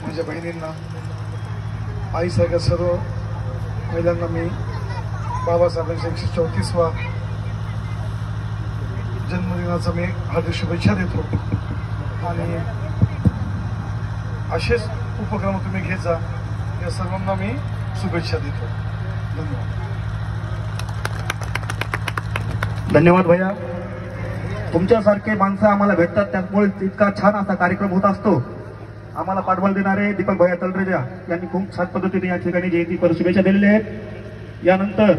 माझ्या बहिणींना, आईसारख्या सर्व महिलांना मी बाबासाहेबांचा 134वा जन्मदिनाचा मी हार्दिक शुभेच्छा देतो आणि असेच उपक्रम तुम्ही घेत जा, या सर्वांना मी शुभेच्छा देतो. धन्यवाद. धन्यवाद भैया. तुमच्यासारखे माणसं आम्हाला भेटतात, त्यामुळे इतका छान असा कार्यक्रम होत असतो. आम्हाला पाठबळ देणारे दीपक भैया तलरेजा यांनी खूप छान पद्धतीने या ठिकाणी जयंती पर शुभेच्छा दिलेल्या आहेत. यानंतर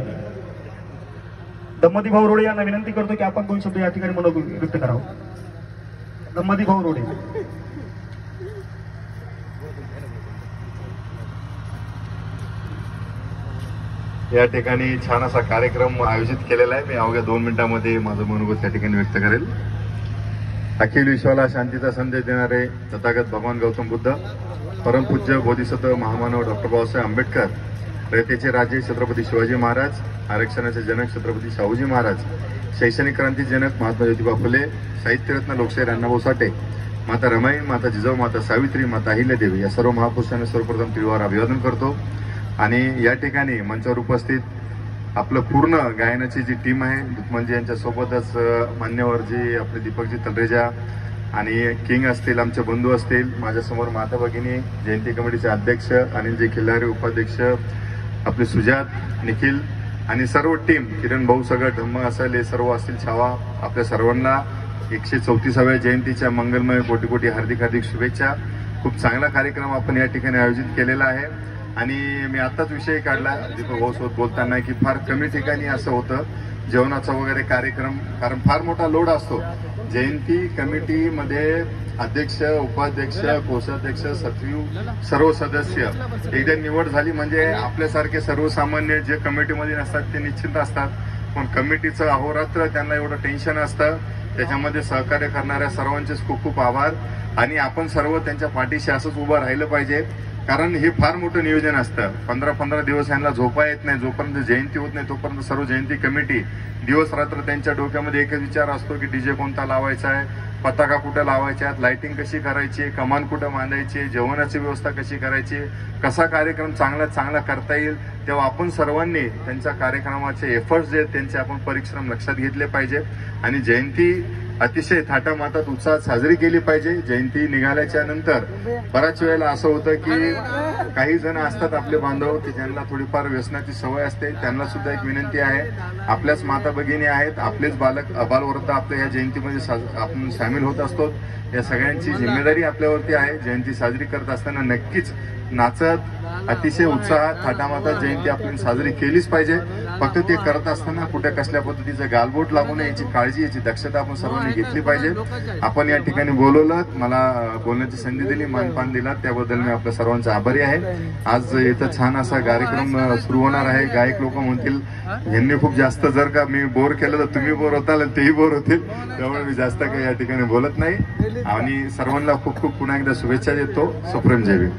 दम्मदी भाऊ रोडे यांना विनंती करतो की आपण 2 शब्द या ठिकाणी मनोगत व्यक्त करावं. दम्मदी भाऊ रोडे. या ठिकाणी छान असा कार्यक्रम आयोजित केलेला आहे. मी अवघ्या 2 मिनिटांमध्ये माझं मनोगत या ठिकाणी व्यक्त करेल. अखिल विश्वाला शांतीचा संदेश देणारे तथागत भगवान गौतम बुद्ध, परमपूज्य बोधिसत्व महामानव डॉक्टर बाबासाहेब आंबेडकर, रयतेचे राजे छत्रपती शिवाजी महाराज, आरक्षणाचे जनक छत्रपती शाहूजी महाराज, शैक्षणिक क्रांती जनक महात्मा ज्योतिबा फुले, साहित्यरत्न लोकशाहीर अण्णाभाऊ साठे, माता रमाई, माता जिजाऊ, माता सावित्री, माता अहिल्यादेवी या सर्व महापुरुषांना सर्वप्रथम तिळवार अभिवादन करतो. आणि या ठिकाणी मंचावर उपस्थित आपलं पूर्ण गायनाची जी टीम आहे, दुधमनजी यांच्यासोबतच मान्यवर जी आपले दीपकजी तलरेजा आणि किंग असतील, आमचे बंधू असतील, माझ्यासमोर माता भगिनी, जयंती कमिटीचे अध्यक्ष अनिलजी खिल्लारे, उपाध्यक्ष आपले सुजात, निखिल आणि सर्व टीम, किरण भाऊ सगळं, धम्म असेल, हे सर्व असतील, छावा, आपल्या सर्वांना 134व्या जयंतीच्या मंगलमय कोटी कोटी हार्दिक हार्दिक शुभेच्छा. खूप चांगला कार्यक्रम आपण या ठिकाणी आयोजित केलेला आहे. आणि मी आत्ताच विषय काढला दीपक भाऊ सोबत बोलताना की फार कमी ठिकाणी असं होतं जेवणाचा वगैरे कार्यक्रम, कारण फार मोठा लोड असतो. जयंती कमिटीमध्ये अध्यक्ष, उपाध्यक्ष, कोषाध्यक्ष, सचिव, सर्व सदस्य एकदा निवड झाली म्हणजे आपल्यासारखे सर्वसामान्य जे कमिटीमध्ये नसतात ते निश्चिंत असतात. पण कमिटीचं अहोरात्र त्यांना एवढं टेन्शन असतं. त्याच्यामध्ये सहकार्य करणाऱ्या सर्वांचेच खूप खूप आभार. आणि आपण सर्व त्यांच्या पाठीशी असंच उभं राहिलं पाहिजे, कारण हे फार मोठं नियोजन असतं. 15-15 दिवस यांना झोपा येत नाही. जोपर्यंत जयंती होत नाही तोपर्यंत सर्व जयंती कमिटी दिवस रात्र त्यांच्या डोक्यामध्ये एकच विचार असतो की डीजे कोणता लावायचा आहे, पताका कुठं लावायच्या, लाइटिंग कशी करायची, कमान कुठं बांधायची, जेवणाची व्यवस्था कशी करायची, कसा कार्यक्रम चांगल्यात चांगला करता येईल. तेव्हा आपण सर्वांनी त्यांच्या कार्यक्रमाचे एफर्ट्स जे आहेत त्यांचे आपण परिश्रम लक्षात घेतले पाहिजे. आणि जयंती अतिशय थाटामाटात उत्साहात साजरी केली पाहिजे. जयंती निघाल्याच्या नंतर बऱ्याच वेळेला असं होतं की काही जण असतात आपले बांधव की ज्यांना थोडीफार व्यसनाची सवय असते. त्यांना सुद्धा एक विनंती आहे, आपल्याच माता भगिनी आहेत, आपलेच बालक अबालवृद्ध आपल्या या जयंतीमध्ये आपण सामील होत असतो. या सगळ्यांची जिम्मेदारी आपल्यावरती आहे. जयंती साजरी करत असताना नक्कीच नाचत अतिशय उत्साहात थाटामाटात जयंती आपण साजरी केलीच पाहिजे. फक्त ते करत असताना कुठे कसल्या पद्धतीचं गालबोट लागू नये याची काळजी, याची दक्षता आपण सर्वांनी घेतली पाहिजे. आपण या ठिकाणी बोलवलं, मला बोलण्याची संधी दिली, मानपान दिला, त्याबद्दल मी आपल्या सर्वांचा आभारी आहे. आज इथं छान असा कार्यक्रम सुरू होणार आहे. गायक लोक म्हणतील यांनी खूप जास्त, जर का मी बोर केलं तर तुम्ही बोर होताल आणि तेही बोर होतील, त्यामुळे मी जास्त काही या ठिकाणी बोलत नाही. आणि सर्वांना खूप खूप पुन्हा एकदा शुभेच्छा देतो. सुप्रीम जय भीम.